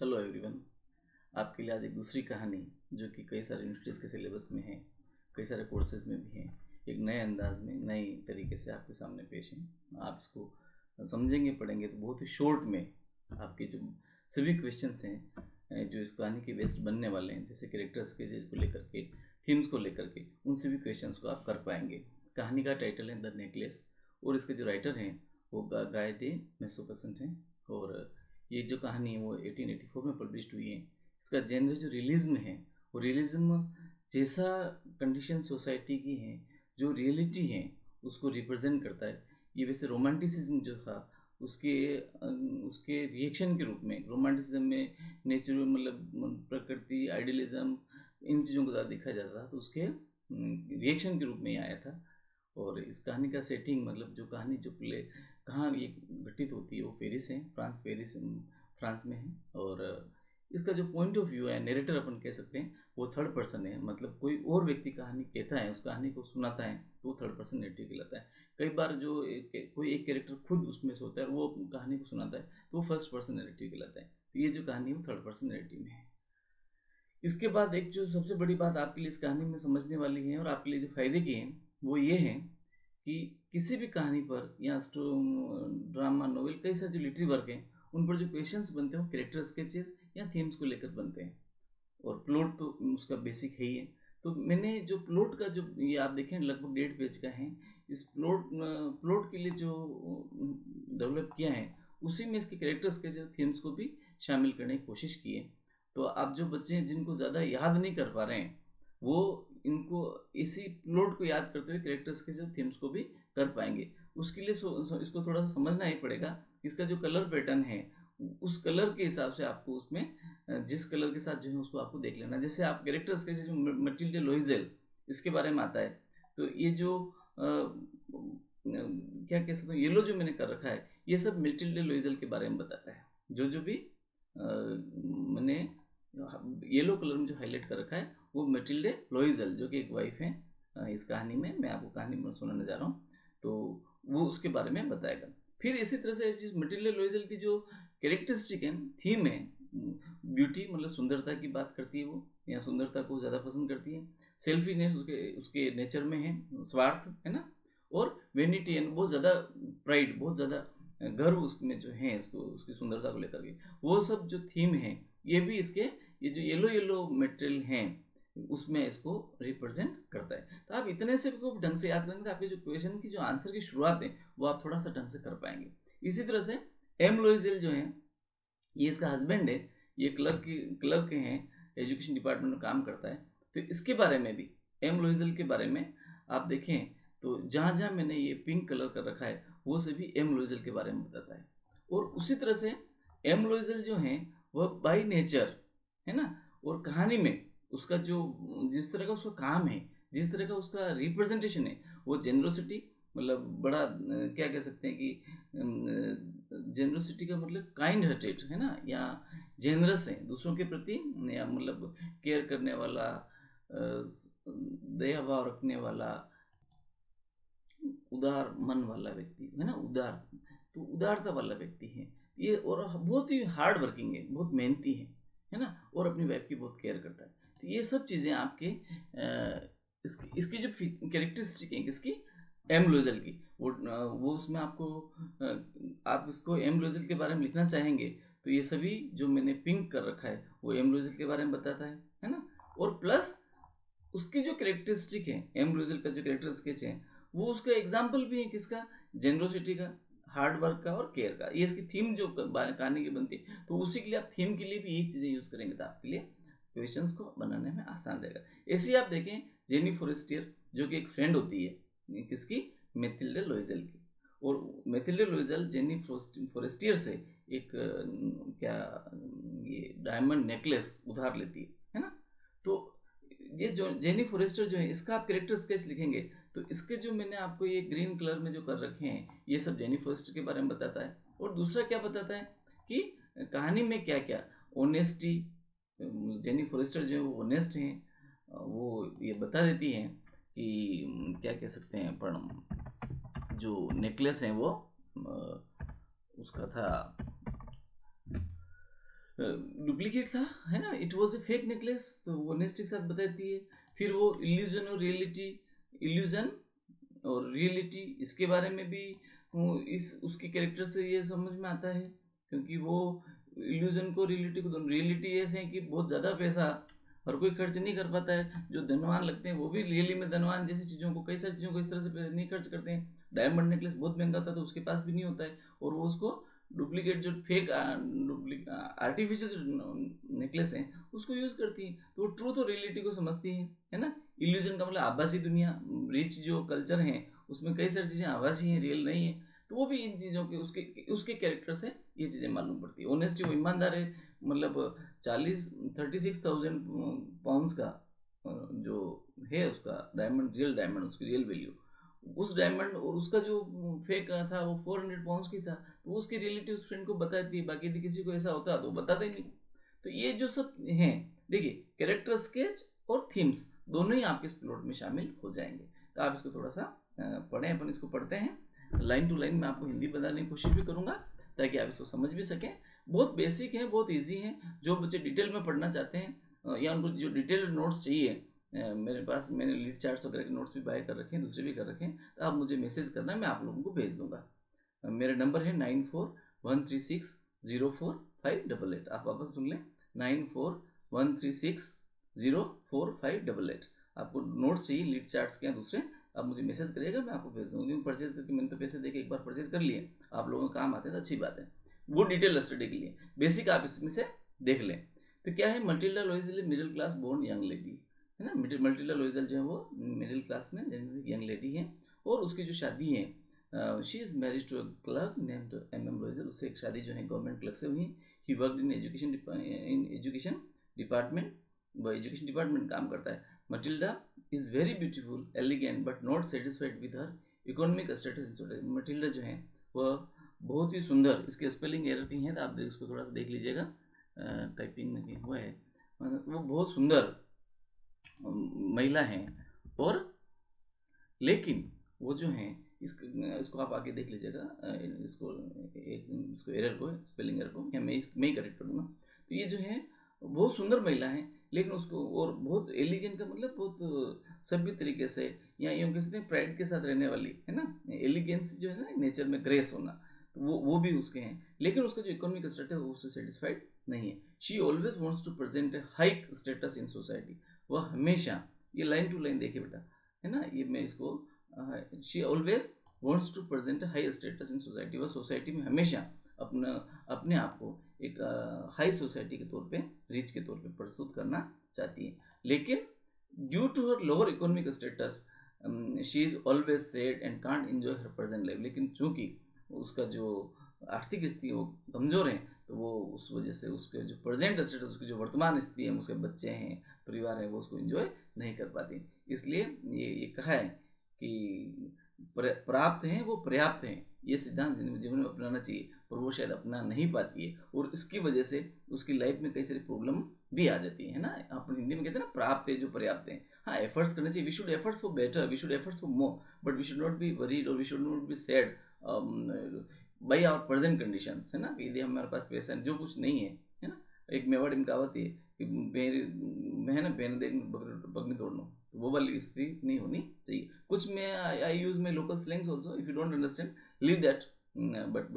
Hello everyone. आपके लिए आज एक दूसरी कहानी जो कि कई सारे यूनिवर्सिटीज़ के सिलेबस में है, कई सारे कोर्सेज में भी है, एक नए अंदाज में नए तरीके से आपके सामने पेश है। आप इसको समझेंगे पढ़ेंगे तो बहुत ही शॉर्ट में आपके जो सभी क्वेश्चंस हैं जो इस कहानी के बेस्ड बनने वाले हैं, जैसे कैरेक्टर स्केचेस को लेकर के, थीम्स को लेकर के, उन सभी क्वेश्चंस को आप कर पाएंगे। कहानी का टाइटल है द नेकलेस और इसके जो राइटर हैं वो गाय डे मेसोपसेंट हैं। और ये जो कहानी है वो 1884 में पब्लिश हुई है। इसका जेनर जो रियलिज्म है वो रियलिज्म जैसा कंडीशन सोसाइटी की है, जो रियलिटी है उसको रिप्रेजेंट करता है। ये वैसे रोमांटिसिज्म जो था उसके उसके रिएक्शन के रूप में, रोमांटिसिज्म में नेचुरल मतलब प्रकृति, आइडियलिज्म, इन चीज़ों को ज़्यादा देखा जाता था, तो उसके रिएक्शन के रूप में ही आया था। और इस कहानी का सेटिंग मतलब जो कहानी जो प्ले कहाँ ये घटित होती है वो पेरिस है, फ्रांस में है। और इसका जो पॉइंट ऑफ व्यू है, नरेटर अपन कह सकते हैं, वो थर्ड पर्सन है। मतलब कोई और व्यक्ति कहानी कहता है, उस कहानी को सुनाता है तो वो थर्ड पर्सन नरेटिव कहलाता है। कई बार जो कोई एक कैरेक्टर खुद उसमें से होता है और वो कहानी को सुनाता है तो वो फर्स्ट पर्सन नरेटिव कहलाता है। तो ये जो कहानी है वो थर्ड पर्सन नरेटिव में है। इसके बाद एक जो सबसे बड़ी बात आपके लिए इस कहानी में समझने वाली है और आपके लिए जो फायदे की है वो ये है कि किसी भी कहानी पर या ड्रामा, नोवेल, कई सारे जो लिटरेरी वर्क हैं उन पर जो क्वेश्चंस बनते हैं वो कैरेक्टर स्केचेस या थीम्स को लेकर बनते हैं। और प्लॉट तो उसका बेसिक है ही है। तो मैंने जो प्लॉट का जो ये आप देखें लगभग 1.5 पेज का है, इस प्लॉट के लिए जो डेवलप किया है उसी में इसके कैरेक्टर स्केचेस, थीम्स को भी शामिल करने की कोशिश की है। तो आप जो बच्चे हैं जिनको ज़्यादा याद नहीं कर पा रहे हैं वो इनको इसी प्लॉट को याद करते हुए कैरेक्टर्स के जो थीम्स को भी कर पाएंगे। उसके लिए इसको थोड़ा सा समझना ही पड़ेगा। इसका जो कलर पैटर्न है उस कलर के हिसाब से आपको उसमें जिस कलर के साथ जो है उसको आपको देख लेना। जैसे आप कैरेक्टर्स के जो मटिल्डे लोइजेल इसके बारे में आता है, तो ये जो क्या कह सकते हैं, येलो जो मैंने कर रखा है ये सब मटिल्डे लोइजेल के बारे में बताता है। जो भी मैंने येलो कलर में जो हाईलाइट कर रखा है वो मटिल्डे लोइजेल जो कि एक वाइफ है इस कहानी में, मैं आपको कहानी सुनाने जा रहा हूँ, तो वो उसके बारे में बताएगा। फिर इसी तरह से जिस मटिल्डे लोइजेल की जो कैरेक्टरिस्टिक है, थीम है, ब्यूटी मतलब सुंदरता की बात करती है वो, या सुंदरता को ज़्यादा पसंद करती है। सेल्फिशनेस उसके उसके नेचर में है, स्वार्थ है ना। और वेनिटी एंड बहुत ज़्यादा प्राइड, बहुत ज़्यादा गर्व उसमें जो है इसको उसकी सुंदरता को लेकर के, वो सब जो थीम है ये भी इसके ये जो येलो येलो मटेरियल हैं उसमें इसको रिप्रेजेंट करता है। तो आप इतने से को ढंग से याद करेंगे तो आपके जो क्वेश्चन की जो आंसर की शुरुआत है वो आप थोड़ा सा ढंग से कर पाएंगे। इसी तरह से एम लोइजेल जो है ये इसका हस्बैंड है, ये क्लर्क हैं, एजुकेशन डिपार्टमेंट में काम करता है। तो इसके बारे में भी, एम लोइजेल के बारे में आप देखें तो जहाँ जहाँ मैंने ये पिंक कलर कर रखा है वो सभी एम लोइजेल के बारे में बताता है। और उसी तरह से एम लोइजेल जो है वह बाई नेचर है ना, और कहानी में उसका जो जिस तरह का उसका काम है, जिस तरह का उसका रिप्रेजेंटेशन है, वो जेनरोसिटी, मतलब बड़ा क्या कह सकते हैं कि जेनरोसिटी का मतलब काइंड हार्टेड है ना, या जेनरस है दूसरों के प्रति, या मतलब केयर करने वाला, दया भाव रखने वाला, उदार मन वाला व्यक्ति है ना, उदार, तो उदारता वाला व्यक्ति है ये। और बहुत ही हार्ड वर्किंग है, बहुत मेहनती है ना, और अपनी वाइफ की बहुत केयर करता है। तो ये सब चीज़ें आपके इसकी जो कैरेक्टरिस्टिक है किसकी, एम लोइजेल की, वो उसमें आपको आप इसको एम लोइजेल के बारे में लिखना चाहेंगे तो ये सभी जो मैंने पिंक कर रखा है वो एम लोइजेल के बारे में बताता है ना। और प्लस उसकी जो कैरेक्टरिस्टिक है, एम लोइजेल का जो कैरेक्टर स्केच है वो उसका एग्जाम्पल भी है किसका, जेनरोसिटी का, हार्ड वर्क का और केयर का। ये इसकी थीम जो कहानी की बनती है, तो उसी के लिए आप थीम के लिए भी यही चीज़ें यूज़ करेंगे तो आपके लिए क्वेश्चंस को बनाने में आसान रहेगा। ऐसे ही आप देखें जेनी फोरेस्टियर जो कि एक फ्रेंड होती है किसकी, मेथिल्डे लोइजेल की। और मेथिल्डे लोइजेल जेनी फोरेस्टियर से एक क्या ये डायमंड नेकलेस उधार लेती है ना। तो ये जो जेनी फोरेस्टर जो है इसका आप कैरेक्टर स्केच लिखेंगे तो इसके जो मैंने आपको ये ग्रीन कलर में जो कर रखे हैं ये सब जेनी फोरेस्टर के बारे में बताता है। और दूसरा क्या बताता है कि कहानी में क्या क्या ऑनेस्टी, जेनी फोरेस्टर जो है वो ऑनेस्ट हैं, वो ये बता देती हैं कि क्या कह सकते हैं, पर जो नेकलेस है वो उसका था डुप्लीकेट था, है ना, it was a fake necklace, तो वो ऑनेस्टी के साथ बताती है। फिर वो इल्यूजन और रियलिटी, इल्यूजन और रियलिटी, इसके बारे में भी इस उसके कैरेक्टर से ये समझ में आता है, क्योंकि वो इल्यूजन को रियलिटी को दोनों, रियलिटी ऐसे है कि बहुत ज़्यादा पैसा हर कोई खर्च नहीं कर पाता है, जो धनवान लगते हैं वो भी रियली में धनवान जैसी चीज़ों को, कई सारी चीज़ों को इस तरह से नहीं खर्च करते हैं। डायमंड नेकलेस बहुत महंगा था तो उसके पास भी नहीं होता है, और वो उसको डुप्लीकेट जो फेक आर्टिफिशियल नेकलेस हैं उसको यूज़ करती हैं, तो वो ट्रूथ और रियलिटी को समझती हैं, है ना। इल्यूजन का मतलब आभासी दुनिया, रिच जो कल्चर है उसमें कई सारी चीज़ें आभासी हैं, रियल नहीं है, तो वो भी इन चीज़ों के उसके उसके कैरेक्टर से ये चीज़ें मालूम पड़ती है। ऑनेस्टी, वो ईमानदार है, मतलब 36,000 पाउंड्स का जो है उसका डायमंड, रियल डायमंड, उसकी रियल वैल्यू, उस डायमंड और उसका जो फेक था वो 400 पाउंड्स की था, तो उसकी रियलिटी उस फ्रेंड को बताती है, बाकी यदि किसी को ऐसा होता तो बताता ही नहीं। तो ये जो सब हैं, देखिए कैरेक्टर स्केच और थीम्स दोनों ही आपके इस प्लॉट में शामिल हो जाएंगे, तो आप इसको थोड़ा सा पढ़ें, अपन इसको पढ़ते हैं लाइन टू लाइन। मैं आपको हिंदी बताने की कोशिश भी करूँगा ताकि आप इसको समझ भी सकें। बहुत बेसिक है, बहुत ईजी है, जो बच्चे डिटेल में पढ़ना चाहते हैं या उनको जो डिटेल नोट्स चाहिए, मेरे पास मैंने लीड चार्ट्स वगैरह के नोट्स भी बाय कर रखे हैं, दूसरे भी कर रखे हैं, तो आप मुझे मैसेज करना, मैं आप लोगों को भेज दूंगा। मेरा नंबर है 9413604588। आप वापस सुन लें, 9413604588। आपको नोट्स चाहिए लीड चार्ट्स के या दूसरे, आप मुझे मैसेज करिएगा, मैं आपको भेज दूँगा, क्योंकि परचेज करके मैंने तो पैसे देके एक बार परचेज कर लिए, आप लोगों को काम आते हैं तो अच्छी बात है। वो डिटेल स्टडी के लिए बेसिक आप इसमें से देख लें। तो क्या है, Matilda Loisel middle class born young lady, है ना। मटिल्डा लोइसेल जो है वो मिडिल क्लास में यंग लेडी है, और उसकी जो शादी है, she is marriage to a clerk named MM Loisel, उससे एक शादी जो है गवर्नमेंट क्लर्क से हुई है। He worked in education department, वो एजुकेशन डिपार्टमेंट काम करता है। Matilda is very beautiful elegant but not satisfied with her economic status. Matilda जो है वह बहुत ही सुंदर, इसके स्पेलिंग एरर कहीं है तो आप इसको थोड़ा सा देख लीजिएगा, टाइपिंग में कहीं हुआ है, वो बहुत सुंदर महिला हैं, और लेकिन वो जो हैं इसको आप आगे देख लीजिएगा, इसको एरर को, स्पेलिंग एरर को, या मैं ही करेक्ट करूँगा। तो ये जो है बहुत सुंदर महिला है, लेकिन उसको, और बहुत एलिगेंट का मतलब बहुत सभ्य तरीके से, या यूँ कह सकते हैं प्राइड के साथ रहने वाली, है ना। एलिगेंस जो है ना, नेचर में ग्रेस होना, तो वो भी उसके हैं, लेकिन उसका जो इकोनॉमिक स्टेटस है वो उससे सेटिस्फाइड नहीं है। She always wants to present a high status in society, वह हमेशा, ये लाइन टू लाइन देखिए बेटा, है ना, ये मैं इसको, she always wants to present high status in society, वह सोसाइटी में हमेशा अपने आप को एक हाई सोसाइटी के तौर पे, रिच के तौर पे प्रस्तुत करना चाहती है, लेकिन due to her lower economic status she is always sad and can't enjoy her present life. लेकिन चूंकि उसका जो आर्थिक स्थिति वो कमज़ोर है, तो वो उस वजह से उसके जो प्रेजेंट स्टेटस, उसकी जो वर्तमान स्थिति है, उसके बच्चे हैं, परिवार है, वो उसको एंजॉय नहीं कर पाती। इसलिए ये कहा है कि प्राप्त हैं वो पर्याप्त हैं, ये सिद्धांत जीवन में अपनाना चाहिए, पर वो शायद अपना नहीं पाती है, और इसकी वजह से उसकी लाइफ में कई सारी प्रॉब्लम भी आ जाती है ना। अपन हिंदी में कहते हैं ना, प्राप्त है जो पर्याप्त है, हाँ एफर्ट्स करने चाहिए, we should efforts for better, we should efforts for more, but we should not be worried और we should not be sad by our present conditions, है ना। यदि हमारे पास पैसा जो कुछ नहीं है ना, एक मेवाड़ी में कहावत है कि है ना, बहन देख बगनी तोड़ना, तो वो वाली स्थिति नहीं होनी चाहिए। कुछ में I use my local slangs also, if you don't understand leave that, but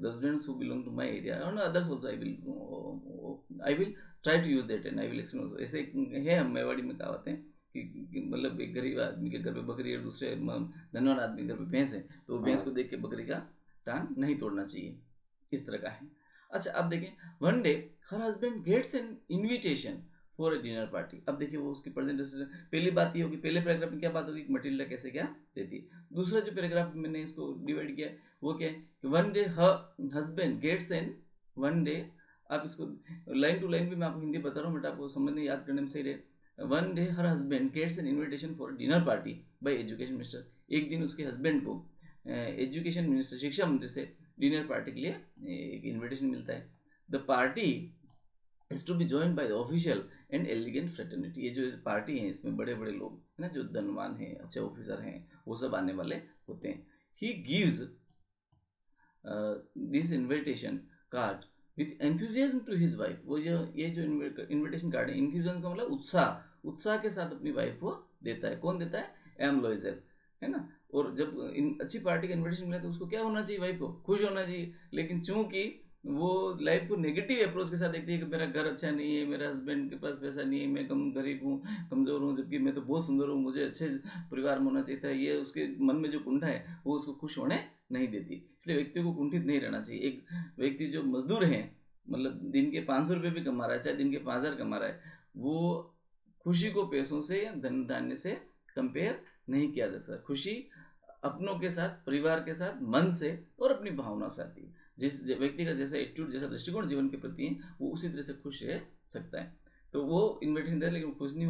the students who belong to my area and others also I will try to use that and I will explain also। ऐसे है, हम मेवाड़ी में कहावत है कि मतलब एक गरीब आदमी के घर पे बकरी और दूसरे धनवान आदमी के घर पे भैंस है, तो भैंस को देख के बकरी का टांग नहीं तोड़ना चाहिए, इस तरह का है। अच्छा अब देखें, one day her husband gets an invitation for a dinner party. अब देखिए वो उसकी प्रेजेंटेशन, पहली बात ये होगी, पहले पैराग्राफ में क्या बात होगी, मटिल्डा कैसे क्या देती है। दूसरा जो पैराग्राफ मैंने इसको डिवाइड किया वो क्या है कि one day her husband gets an, one day, आप इसको लाइन टू लाइन भी मैं आपको हिंदी बता रहा हूँ बट आपको समझने याद करने में सही रहे। One day her husband gets an invitation for dinner party by education minister. एक दिन उसके हस्बैंड को एजुकेशन मिनिस्टर, शिक्षा मंत्री से डिनर पार्टी के लिए एक इन्विटेशन मिलता है। The party is to be join by the official and elegant fraternity. ये जो पार्टी है इसमें बड़े बड़े लोग है ना, जो धनवान हैं, अच्छे ऑफिसर हैं, वो सब आने वाले होते हैं। He gives this invitation card with enthusiasm to his wife, वो जो ये जो इन्विटेशन कार्ड है, एंथुजियाज्म का मतलब उत्साह के साथ अपनी वाइफ को देता है। कौन देता है? एम लोइजल, है ना। और जब अच्छी पार्टी का इन्विटेशन मिला तो उसको क्या होना चाहिए? वाइफ को खुश होना चाहिए। लेकिन चूंकि वो लाइफ को नेगेटिव अप्रोच के साथ देखती है कि मेरा घर अच्छा नहीं है, मेरा हस्बैंड के पास पैसा नहीं है, मैं गरीब हूँ, कमज़ोर हूँ, जबकि मैं तो बहुत सुंदर हूँ, मुझे अच्छे परिवार में होना चाहिए था, ये उसके मन में जो कुंठा है वो उसको खुश होने नहीं देती। इसलिए व्यक्ति को कुंठित नहीं रहना चाहिए। एक व्यक्ति जो मजदूर है, मतलब दिन के 500 रुपये भी कमा रहा है, चाहे दिन के 5000 कमा रहा है, वो खुशी को पैसों से या धन धान्य से कंपेयर नहीं किया जा सकता। खुशी अपनों के साथ, परिवार के साथ, मन से और अपनी भावना से आती है। जिस व्यक्ति का जैसा एटीट्यूड, जैसा दृष्टिकोण जीवन के प्रति है, वो उसी तरह से खुश रह सकता है। तो वो इन्विटेशन दे, लेकिन खुश नहीं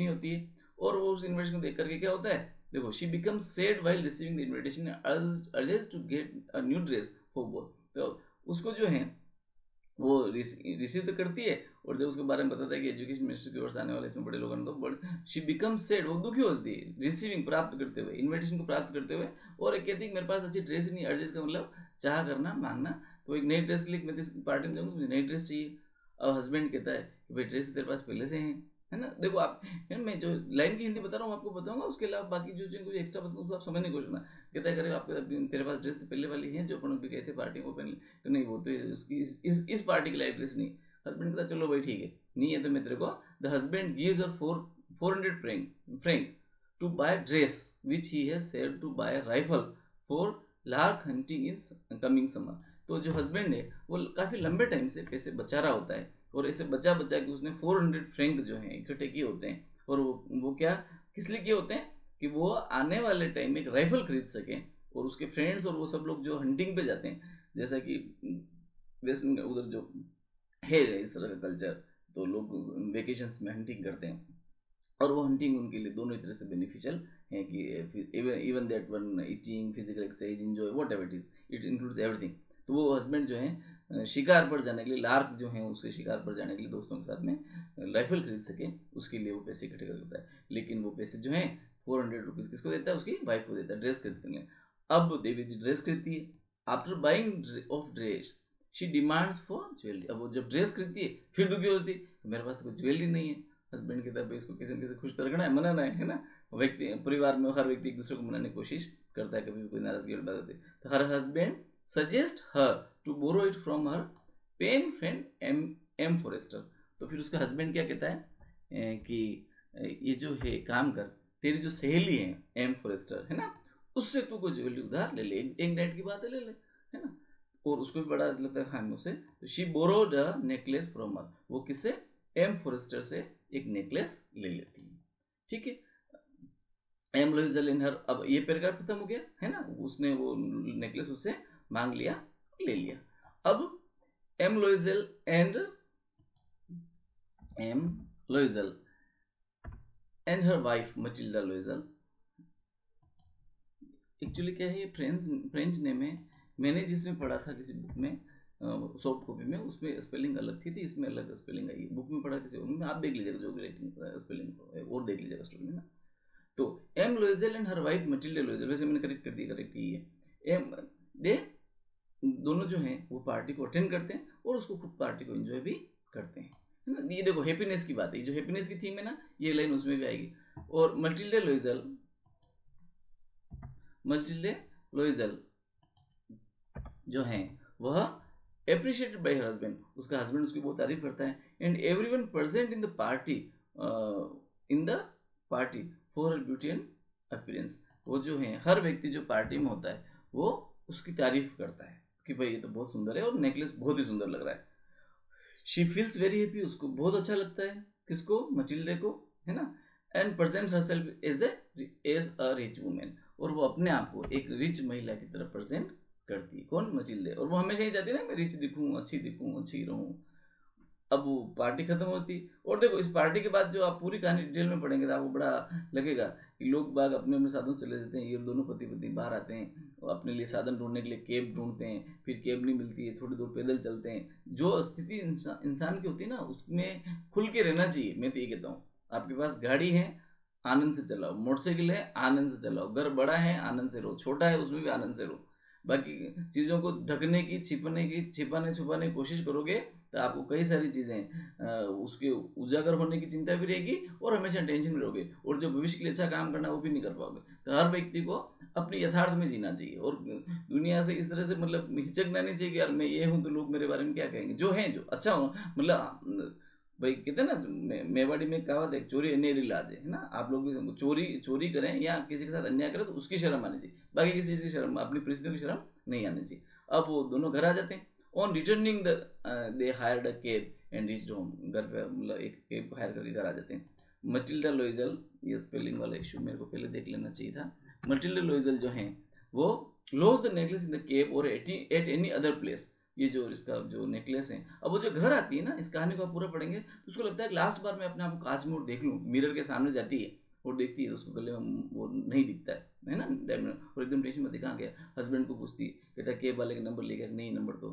होती है। और वो उस इन्विटेशन को देख करके क्या होता है, देखो, she becomes sad while receiving the invitation, urges to get a new dress for both. तो उसको जो है वो रिसीव तो करती है, और जब उसके बारे में बताता है कि एजुकेशन मिनिस्टर की ओर से आने वाले इसमें बड़े लोगों ने, तो बड़े शी बिकम सैड, वो दुखी होती है रिसीविंग, प्राप्त करते हुए, इन्विटेशन को प्राप्त करते हुए। और एक कहती है मेरे पास अच्छी ड्रेस नहीं, अर्जेस का मतलब चाह करना, मांगना। तो एक नई ड्रेस के लिए मैं पार्टी में जाऊँगा, मुझे नई ड्रेस चाहिए। अब हस्बैंड कहता है कि भाई ड्रेस तेरे पास पहले से है ना। देखो आप, मैं जो लाइन की हिंदी बता रहा हूँ आपको बताऊंगा, उसके अलावा बाकी जो कुछ एक्स्ट्रा बताऊँ उसको आप समझने की कोशिश करना। कहता है, करेगा आपको, तेरे पास ड्रेस तो पहले वाली है जो अपन भी गए थे पार्टी में, वो पहन ली। तो नहीं, वो तो इसकी इस पार्टी की लाइफ ड्रेस नहीं। हस्बैंड कहता चलो भाई ठीक है, नहीं है तो मैं तेरे को, द हस्बैंड गिव्स और 400 franc to buy dress which he has saved to buy rifle for lark hunting in coming summer. तो जो हस्बैंड है वो काफ़ी लंबे टाइम से पैसे बचा रहा होता है, और ऐसे बचा बचा के उसने 400 फ्रैंक जो हैं इकट्ठे किए होते हैं। और वो क्या, किस लिए किए होते हैं? कि वो आने वाले टाइम में एक राइफल खरीद सकें, और उसके फ्रेंड्स और वो सब लोग जो हंटिंग पे जाते हैं, जैसा कि वेस्टर्न उधर जो है इस तरह का कल्चर, तो लोग वेकेशंस में हंटिंग करते हैं, और वो हंटिंग उनके लिए दोनों ही तरह से बेनिफिशियल है कि even that one eating, physical exercise, enjoy, what ever it is, it includes everything. तो वो हस्बैंड जो है शिकार पर जाने के लिए, लार्क जो है उसके शिकार पर जाने के लिए दोस्तों के साथ में राइफल खरीद सके, उसके लिए वो पैसे इकट्ठे करता है। लेकिन वो पैसे जो है 400 रुपीज़ किसको देता है? उसकी वाइफ को देता है, ड्रेस खरीदने के लिए। अब देवी जी ड्रेस खरीदती है। After buying of dress she demands for jewellery. अब वो जब ड्रेस खरीदती है फिर दुखी होती है, मेरे पास तो कोई ज्वेलरी नहीं है। हस्बैंड कहता है भाई इसको किसी न किसी खुश तो रखना है, मनाना है ना। व्यक्ति परिवार में हर व्यक्ति एक दूसरे को मनाने की कोशिश करता है, कभी भी कोई नाराजगी बात होती है। तो her husband suggest her to borrow it from her pen friend M Forestier. तो फिर उसका हस्बैंड क्या कहता है कि ये जो है काम कर, तेरी जो सहेली है एम फॉरेस्टर, है ना, उससे तू कोई ज्वेलरी उधार ले ले, एक नाइट की बात है, ले ले, है ना। और उसको भी बड़ा लगता है खाने से। तो she borrowed a necklace from her, वो किससे? एम फॉरेस्टर से एक नेकलेस ले लेती है। ठीक है, एम लोइजल इन हर, अब ये पैराग्राफ खत्म हो गया, है ना। उसने वो नेकलेस उससे मांग लिया, ले लिया। अब M Loisel and her wife Matilda Loisel, actually क्या है, ये फ्रेंच नेम है। मैंने जिसमें पढ़ा था किसी बुक में, सॉफ्ट कॉपी में, उसमें स्पेलिंग अलग थी इसमें अलग स्पेलिंग आई। बुक में पढ़ा किसी में, आप देख लीजिएगा जो भी राइटिंग स्पेलिंग और देख लीजिएगा स्टोरी में ना। तो M Loisel and her wife Matilda Loisel, वैसे मैंने करेक्ट कर दिया, करेक्ट की है। एम दे दोनों जो हैं वो पार्टी को अटेंड करते हैं, और उसको खुद पार्टी को एंजॉय भी करते हैं, है ना। ये देखो हैप्पीनेस की बात है, जो हैप्पीनेस की थीम है ना, ये लाइन उसमें भी आएगी। और मटिल्डा लोइजल जो है वह अप्रिशिएटेड बाय हर हस्बैंड, उसका हस्बैंड उसकी बहुत तारीफ करता है। And everyone present in the party for her beauty and appearance, वो जो है हर व्यक्ति जो पार्टी में होता है वो उसकी तारीफ करता है कि भाई ये तो बहुत सुंदर है, और नेकलेस बहुत ही सुंदर लग रहा है। शी फील्स वेरी हैप्पी, उसको बहुत अच्छा लगता है, किसको? मचिल्डे को, है ना। And presents herself as a rich women, और वो अपने आप को एक रिच महिला की तरह प्रेजेंट करती है। कौन? मचिल्डे। और वो हमेशा ही चाहती है ना मैं रिच दिखूं, अच्छी रहूं। अब वो पार्टी खत्म होती, और देखो इस पार्टी के बाद जो आप पूरी कहानी डिटेल में पढ़ेंगे तो आपको बड़ा लगेगा कि लोग बाग अपने अपने साधन चले जाते हैं। ये दोनों पति पत्नी बाहर आते हैं और अपने लिए साधन ढूंढने के लिए कैब ढूंढते हैं, फिर कैब नहीं मिलती है, थोड़ी दूर पैदल चलते हैं। जो स्थिति इंसान की होती है ना, उसमें खुल के रहना चाहिए। मैं तो ये कहता हूँ, आपके पास गाड़ी है आनंद से चलाओ, मोटरसाइकिल है आनंद से चलाओ, घर बड़ा है आनंद से रहो, छोटा है उसमें भी आनंद से रहो। बाकी चीज़ों को ढकने की, छिपाने छुपाने की कोशिश करोगे तो आपको कई सारी चीज़ें उसके उजागर होने की चिंता भी रहेगी और हमेशा टेंशन में रहोगे, और जो भविष्य के लिए अच्छा काम करना है वो भी नहीं कर पाओगे। तो हर व्यक्ति को अपने यथार्थ में जीना चाहिए, और दुनिया से इस तरह से मतलब हिचकना नहीं चाहिए कि यार मैं ये हूँ तो लोग मेरे बारे में क्या कहेंगे। जो है, जो अच्छा हो, मतलब भाई कहते हैं ना, मेवाड़ी में कहावत है, चोरी अनेरी लाज है ना। आप लोग भी चोरी करें या किसी के साथ अन्याय करें तो उसकी शर्म आनी चाहिए, बाकी किसी चीज़ की शर्म, अपनी परिस्थितियों की शर्म नहीं आनी चाहिए। अब वो दोनों घर आ जाते हैं। On returning the they hired a cab and reached home. घर पे मतलब एक कैब हायर करके घर आ जाते हैं। मटिल्डा लोइजल, ये स्पेलिंग वाला इशू मेरे को पहले देख लेना चाहिए था। मटिल्डा लोइजल जो है वो loss the necklace in the cab और एट एनी अदर प्लेस। ये जो इसका जो नेकलेस है, अब वो जो घर आती है ना, इस कहानी को आप पूरा पढ़ेंगे तो उसको लगता है कि लास्ट बार मैं अपने आप को कांच में और देख लूँ। मिरर के सामने जाती है और देखती है, उसको गले में वो नहीं दिखता है ना डायमंड, और एकदम टेंशन में कहाँ गया। हस्बैंड को पूछती है, कहता है केब वाले का नंबर ले गया, नहीं नंबर तो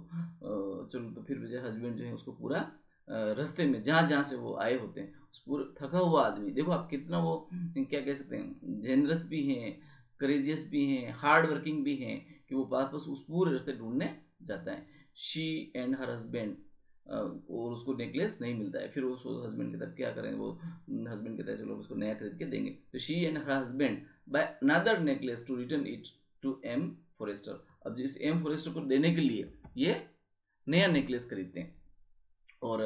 चलो। तो फिर हस्बैंड जो है उसको पूरा रास्ते में जहाँ जहाँ से वो आए होते हैं, उस पूरे थका हुआ आदमी, देखो आप कितना वो क्या कह सकते हैं, जेनरस भी हैं, करेजियस भी हैं, हार्ड वर्किंग भी हैं, कि वो वापस उस पूरे रास्ते ढूंढने जाता है। शी एंड हर हस्बैंड, और उसको नेकलेस नहीं मिलता है। फिर उस हस्बैंड कहता है क्या करें, वो हस्बैंड कहता है चलो उसको नया खरीद के देंगे। तो she and her husband buy another necklace to return it to M Forestier. अब जिस एम फॉरेस्टर को देने के लिए ये नया नेकलेस खरीदते हैं। और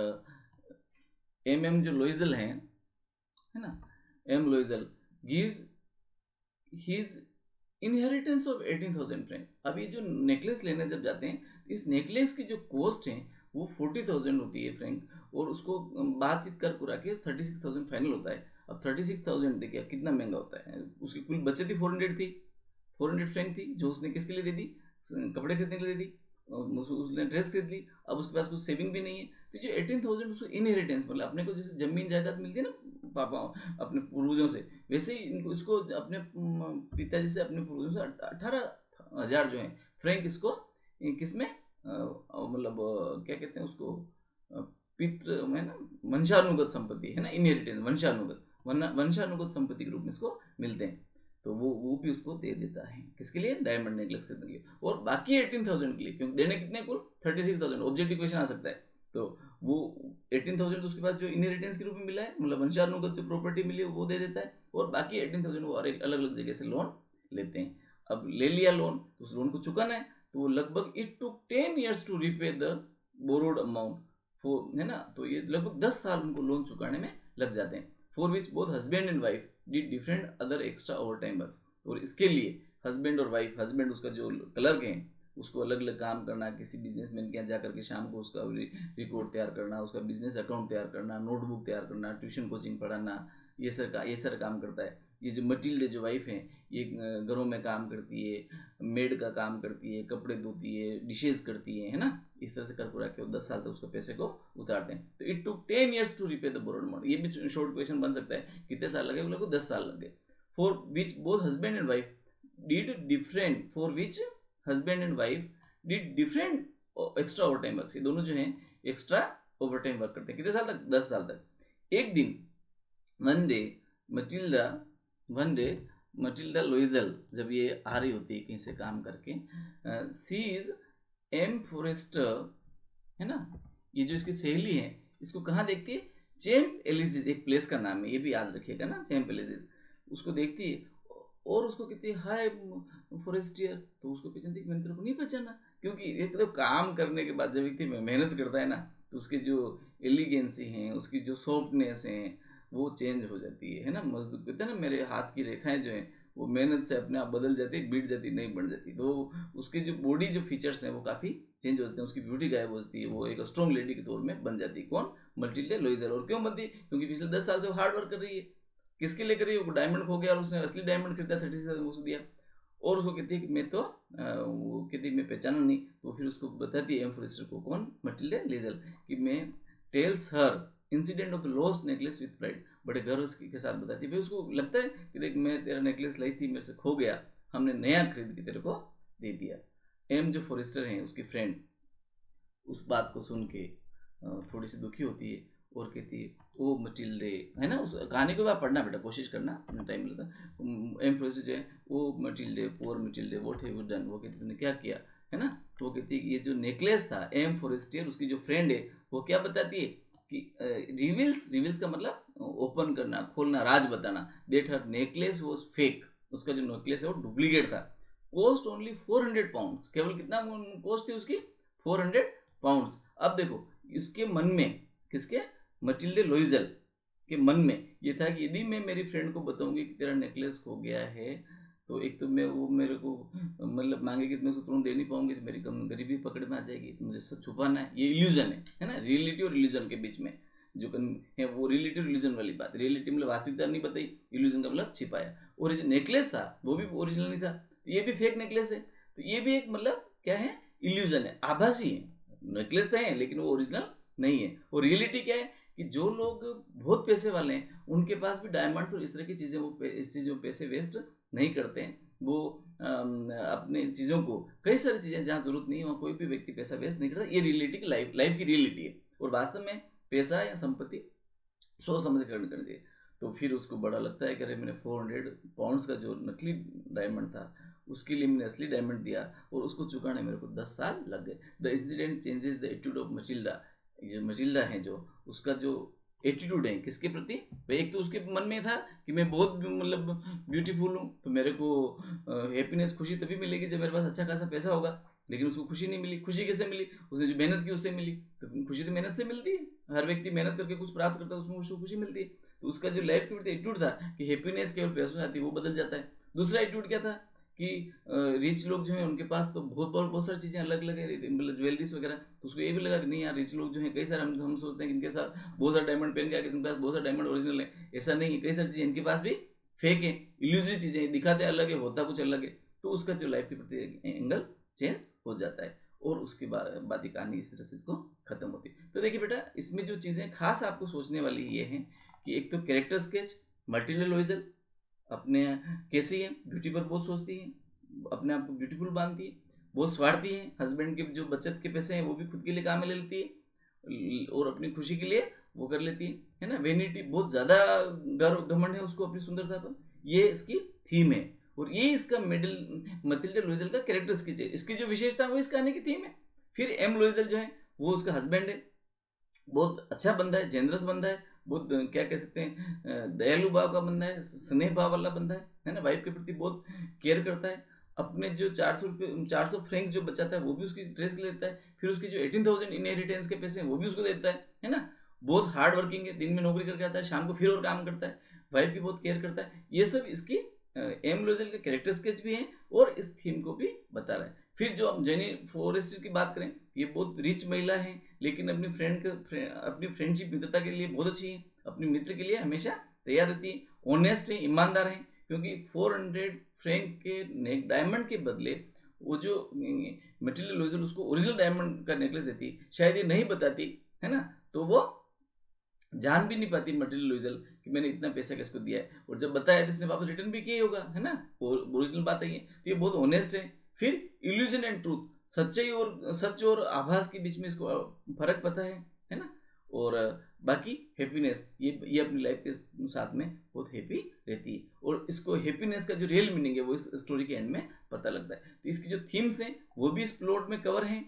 एम जो लोइजल है ना, M Loisel gives his inheritance of 18,000 franc. अब ये जो नेकलेस लेने जब जाते हैं, इस नेकलेस की जो कॉस्ट है वो 40,000 होती है फ्रैंक, और उसको बातचीत कर पूरा के 36,000 फाइनल होता है। अब 36,000 देखिए कितना महंगा होता है। उसकी कुल बचत ही 400 फ्रैंक थी, जो उसने किसके लिए दे दी, कपड़े खरीदने के लिए दी, उसने ड्रेस खरीद ली। अब उसके पास कुछ सेविंग भी नहीं है। तो जो 18,000 उसको इनहेरिटेंस, मतलब अपने को जैसे जमीन जायदाद मिलती है ना पापा अपने पूर्वजों से, वैसे ही इनको इसको अपने पिताजी से, अपने पूर्वजों से 18,000 जो है फ्रैंक इसको किसमें मतलब क्या कहते हैं उसको, पितृ में ना, वंशानुगत संपत्ति है ना, इनहेरिटेंस, वंशानुगत संपत्ति के रूप में इसको मिलते हैं। तो वो भी उसको दे देता है, किसके लिए, डायमंड नेकलेस खरीदने के लिए। और बाकी 18,000 के लिए, क्योंकि देने कितने कुल 36,000, ऑब्जेक्टिव क्वेश्चन आ सकता है। तो वो 18,000 तो उसके पास जो इनहेरिटेंस के रूप में मिला है, मतलब वंशानुगत जो प्रॉपर्टी मिली है वो दे देता है, और बाकी 18,000 वो अलग अलग जगह से लोन लेते हैं। अब ले लिया लोन, तो उस लोन को चुकाना है, तो वो लगभग it took 10 years to repay the borrowed amount, है ना। तो ये लगभग 10 साल उनको लोन चुकाने में लग जाते हैं। For which both husband and wife did different other extra over time works. और इसके लिए हस्बैंड और वाइफ, हस्बैंड उसका जो क्लर्क है, उसको अलग अलग काम करना, किसी बिजनेसमैन के यहाँ जाकर के शाम को उसका रिपोर्ट तैयार करना, उसका बिजनेस अकाउंट तैयार करना, नोटबुक तैयार करना, ट्यूशन कोचिंग पढ़ाना, ये सर काम करता है। ये जो मटिल्डे जो वाइफ है, ये घरों में काम करती है, मेड का काम करती है, कपड़े धोती है, डिशेज करती है ना। इस तरह से कर पूरा के 10 साल तक उसके पैसे को उतारते हैं। तो it took 10 years to repay the borrowed amount. ये भी शॉर्ट क्वेश्चन बन सकता है, कितने साल लगे, बोले 10 साल लग गए। For which both husband and wife did different, for which husband and wife did different extra over time work. ये दोनों जो हैं एक्स्ट्रा ओवर टाइम वर्क करते हैं, कितने साल तक, 10 साल तक। एक दिन one day Matilda one day Matilda Loisel, जब ये आ रही होती है कहीं से काम करके, सीज एम फॉरेस्टर, है ना, ये जो इसकी सहेली है, इसको कहाँ देखती है, चैम्प एलिजिस, एक प्लेस का नाम है, ये भी याद रखिएगा ना, चैम्प एलिजिस। उसको देखती है और उसको कहती है हाय फॉरेस्टियर। तो उसको पहचानती है, मैंने तेरे को नहीं पहचाना, क्योंकि एक तो काम करने के बाद जब व्यक्ति मेहनत करता है ना, तो उसकी जो एलिगेंसी है, उसकी जो सॉफ्टनेस है, वो चेंज हो जाती है ना। मजदूर कहते हैं ना, मेरे हाथ की रेखाएं जो है वो मेहनत से अपने आप बदल जाती है, बीट जाती, नहीं बन जाती। तो उसके जो बॉडी जो फीचर्स हैं वो काफ़ी चेंज हो जाते हैं, उसकी ब्यूटी गायब हो जाती है, वो एक स्ट्रॉन्ग लेडी के तौर में बन जाती है। कौन, मटिल्डा लोइजल। और क्यों बनती, क्योंकि पिछले 10 साल से वो हार्ड वर्क कर रही है। किसके लिए कर रही है, वो डायमंड खो गया और उसने असली डायमंड खरीदा, 36,000 उसको दिया। और उसको कहती है कि मैं तो वो कहती है मैं पहचाना नहीं। तो फिर उसको बताती है एम फॉरेस्टर को, कौन, मटिल्डा लोइजल, कि मैं tells her incident of the lost necklace with pride, बड़े गर्व के साथ बताती है। फिर उसको लगता है कि देख, मैं तेरा नेकलेस लाई थी, मेरे से खो गया, हमने नया खरीद के तेरे को दे दिया। एम जो फॉरेस्टर हैं उसकी फ्रेंड, उस बात को सुन के थोड़ी सी दुखी होती है, और कहती है ओ मटिल्डे, है ना। उस कहानी को आप पढ़ना बेटा, कोशिश करना, अपना टाइम मिलता। एम फ्लोरेंस जो है, oh Mathilde poor Mathilde what have you done, वो कहती तूने क्या किया, है ना। तो वो कहती है कि ये जो नेकलेस था, एम फॉरेस्टियर उसकी जो फ्रेंड है वो क्या बताती है कि रिवील्स का मतलब ओपन करना, खोलना, राज बताना, that her necklace was fake, उसका जो नेकलेस है वो डुप्लीकेट था। कॉस्ट ओनली 400 पाउंड्स, केवल कितना कॉस्ट थी उसकी, 400 पाउंड्स। अब देखो इसके मन में, किसके, मटिल्डे लोइजल के मन में ये था कि यदि मैं मेरी फ्रेंड को बताऊंगी कि तेरा नेकलेस खो गया है, तो एक तो मैं वो मेरे को मतलब मांगेगी तो मैं उसको तुरंत दे नहीं पाऊंगी, तो मेरी गरीबी पकड़ में आ जाएगी, तो मुझे सब छुपाना है। ये इल्यूजन है ना, रियलिटी और इल्यूजन के बीच में जो है वो रियलिटी और इल्यूजन वाली बात। रियलिटी मतलब वास्तविकता नहीं बताई, इल्यूजन का मतलब छिपाया। और ये जो नेकलेस था वो भी ओरिजिनल नहीं था, तो ये भी फेक नेकलेस है। तो ये भी एक मतलब क्या है, इल्यूजन है, आभासी है। नेकलेस तो है लेकिन वो ओरिजिनल नहीं है। और रियलिटी क्या है कि जो लोग बहुत पैसे वाले हैं उनके पास भी डायमंड्स और इस तरह की चीज़ें, वो इस चीज़ों में पैसे वेस्ट नहीं करते हैं। वो अपने चीज़ों को, कई सारी चीज़ें जहाँ जरूरत नहीं है वहाँ कोई भी व्यक्ति पैसा वेस्ट नहीं करता। ये रियलिटी की लाइफ की रियलिटी है। और वास्तव में पैसा या संपत्ति सोच समझ कर करनी चाहिए। तो फिर उसको बड़ा लगता है कि अरे मैंने 400 पाउंड्स का जो नकली डायमंड था उसके लिए मैंने असली डायमंड दिया और उसको चुकाने मेरे को 10 साल लग गए। The incident changes the attitude of Matilda. जो मचिल्डा है, जो उसका जो एटीट्यूड है किसके प्रति, भाई एक तो उसके मन में था कि मैं बहुत मतलब ब्यूटीफुल हूँ, तो मेरे को हैप्पीनेस, खुशी तभी मिलेगी जब मेरे पास अच्छा खासा पैसा होगा। लेकिन उसको खुशी नहीं मिली। खुशी कैसे मिली, उसने जो मेहनत की उससे मिली। तो खुशी तो मेहनत से मिलती है, हर व्यक्ति मेहनत करके कुछ प्राप्त करता है, उसमें उसको खुशी मिलती है। तो उसका जो लाइफ के प्रति एटीट्यूड था कि हैप्पीनेस केवल पैसों से आती है, वो बदल जाता है। दूसरा एटीट्यूड क्या था कि रिच लोग जो हैं उनके पास तो बहुत सारी चीज़ें अलग अलग है, मतलब ज्वेलरीज वगैरह। तो उसको ये भी लगा कि नहीं यार, रिच लोग जो हैं कई सारे, हम सोचते हैं कि इनके साथ बहुत सारा डायमंड पहन के आके इनके पास बहुत सारा डायमंड ओरिजिनल है, ऐसा नहीं है। कई सारी चीज़ें इनके पास भी फेक है, इल्यूजरी चीज़ें, दिखाते अलग है, होता कुछ अलग है। तो उसका जो लाइफ के प्रति एंगल चेंज हो जाता है। और उसके बाद ही कहानी इस तरह से इसको खत्म होती है। तो देखिए बेटा, इसमें जो चीज़ें खास आपको सोचने वाली ये हैं कि एक तो कैरेक्टर स्केच, मल्टीपल लोइजल अपने कैसी है, ब्यूटी पर बहुत सोचती है, अपने आप को ब्यूटीफुल मानती है, बहुत स्वार्थी है, हस्बैंड के जो बचत के पैसे हैं वो भी खुद के लिए काम में ले लेती है और अपनी खुशी के लिए वो कर लेती है ना। वेनिटी, बहुत ज़्यादा गर्व घमंड है उसको अपनी सुंदरता पर। ये इसकी थीम है और ये इसका मटिल्डा लोइजल का कैरेक्टर स्केच है। इसकी जो विशेषता है वो इस कहानी की थीम है। फिर एम लोइजल जो है वो उसका हस्बैंड है, बहुत अच्छा बंदा है, जेनरस बंदा है, बहुत क्या कह सकते हैं, दयालु भाव का बंदा है, स्नेह भाव वाला बंदा है ना। वाइफ के प्रति बहुत केयर करता है। अपने जो 400 फ्रैंक जो बचाता है वो भी उसकी ड्रेस के लिए देता है। फिर उसकी जो 18,000 इनहेरिटेंस के पैसे हैं वो भी उसको देता है ना। बहुत हार्ड वर्किंग है, दिन में नौकरी करके आता है, शाम को फिर और काम करता है, वाइफ की बहुत केयर करता है। ये सब इसकी एम लोजल के कैरेक्टर स्केच भी है और इस थीम को भी बता रहा है। फिर जो हम जेनी फॉरेस्टर की बात करें, ये बहुत रिच महिला है लेकिन अपनी फ्रेंडशिप मित्रता के लिए बहुत अच्छी है, अपने मित्र के लिए हमेशा तैयार रहती है, ऑनेस्ट है, ईमानदार है। क्योंकि 400 फ्रैंक के डायमंड के बदले वो जो मटेरियल लोइजल उसको ओरिजिनल डायमंड का नेकलेस देती, शायद ये नहीं बताती, है ना, तो वो जान भी नहीं पाती मटेरियल लोइजल कि मैंने इतना पैसा किसको दिया है। और जब बताया तो इसने वापस रिटर्न भी किया होगा, है ना, ओरिजिनल बात है ये। तो ये बहुत ऑनेस्ट है। फिर इल्यूजन एंड ट्रूथ, सच और आभास के बीच में इसको फर्क पता है ना। और बाकी हैप्पीनेस, ये अपनी लाइफ के साथ में बहुत हैप्पी रहती है। और इसको हैप्पीनेस का जो रियल मीनिंग है वो इस स्टोरी के एंड में पता लगता है। तो इसकी जो थीम्स हैं वो भी इस प्लॉट में कवर हैं,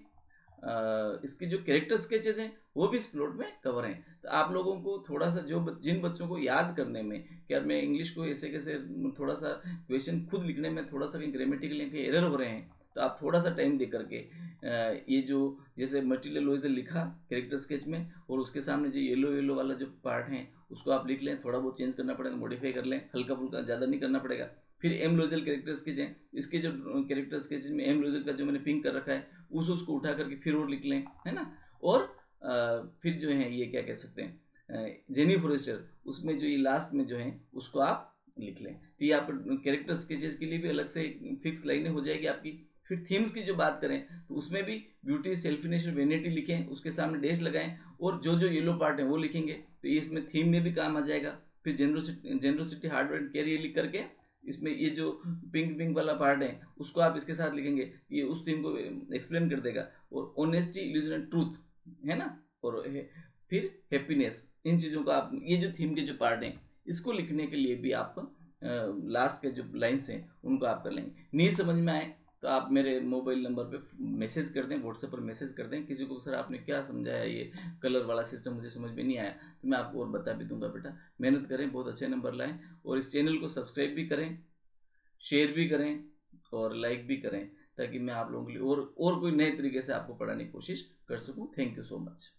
इसके जो कैरेक्टर स्केचेस हैं वो भी इस प्लॉट में कवर हैं। तो आप लोगों को थोड़ा सा जिन बच्चों को याद करने में कि यार मैं इंग्लिश को ऐसे कैसे, थोड़ा सा क्वेश्चन खुद लिखने में थोड़ा सा कहीं ग्रामेटिकल कहीं एरर हो रहे हैं, तो आप थोड़ा सा टाइम दे करके ये जो जैसे मटेरियल लोइजल लिखा कैरेक्टर स्केच में और उसके सामने जो येलो येलो वाला जो पार्ट है उसको आप लिख लें, थोड़ा बहुत चेंज करना पड़ेगा, मॉडिफाई कर लें, हल्का फुल्का, ज़्यादा नहीं करना पड़ेगा। फिर एम लोइजल कैरेक्टर स्केच है, इसके जो कैरेक्टर स्केच में एम लोइजल का जो मैंने पिंक कर रखा है उसको उठा करके फिर और लिख लें, है ना। और फिर जो है ये क्या कह सकते हैं, जेनी फॉरेस्टर, उसमें जो ये लास्ट में जो है उसको आप लिख लें। तो ये आप कैरेक्टर स्केचेस के लिए भी अलग से फिक्स लाइनें हो जाएगी आपकी। फिर थीम्स की जो बात करें तो उसमें भी ब्यूटी, सेल्फिनेस और वेनिटी लिखें, उसके सामने डैश लगाएं और जो जो येलो पार्ट है वो लिखेंगे, तो ये इसमें थीम में भी काम आ जाएगा। फिर जेनरोसिटी, हार्ड वर्क, केयर, ये लिख करके इसमें ये जो पिंक पिंक वाला पार्ट है उसको आप इसके साथ लिखेंगे, ये उस थीम को एक्सप्लेन कर देगा। और ऑनेस्टी, इल्यूजन एंड ट्रूथ, है ना, और फिर हैप्पीनेस, इन चीज़ों का आप, ये जो थीम के जो पार्ट हैं इसको लिखने के लिए भी आप लास्ट के जो लाइन्स हैं उनको आप कर लेंगे। नहीं समझ में आए तो आप मेरे मोबाइल नंबर पे मैसेज कर दें, व्हाट्सएप पर मैसेज कर दें किसी को, सर आपने क्या समझाया, ये कलर वाला सिस्टम मुझे समझ में नहीं आया, तो मैं आपको और बता भी दूंगा। बेटा मेहनत करें, बहुत अच्छे नंबर लाएं, और इस चैनल को सब्सक्राइब भी करें, शेयर भी करें और लाइक भी करें, ताकि मैं आप लोगों के लिए और कोई नए तरीके से आपको पढ़ाने की कोशिश कर सकूं। Thank you so much.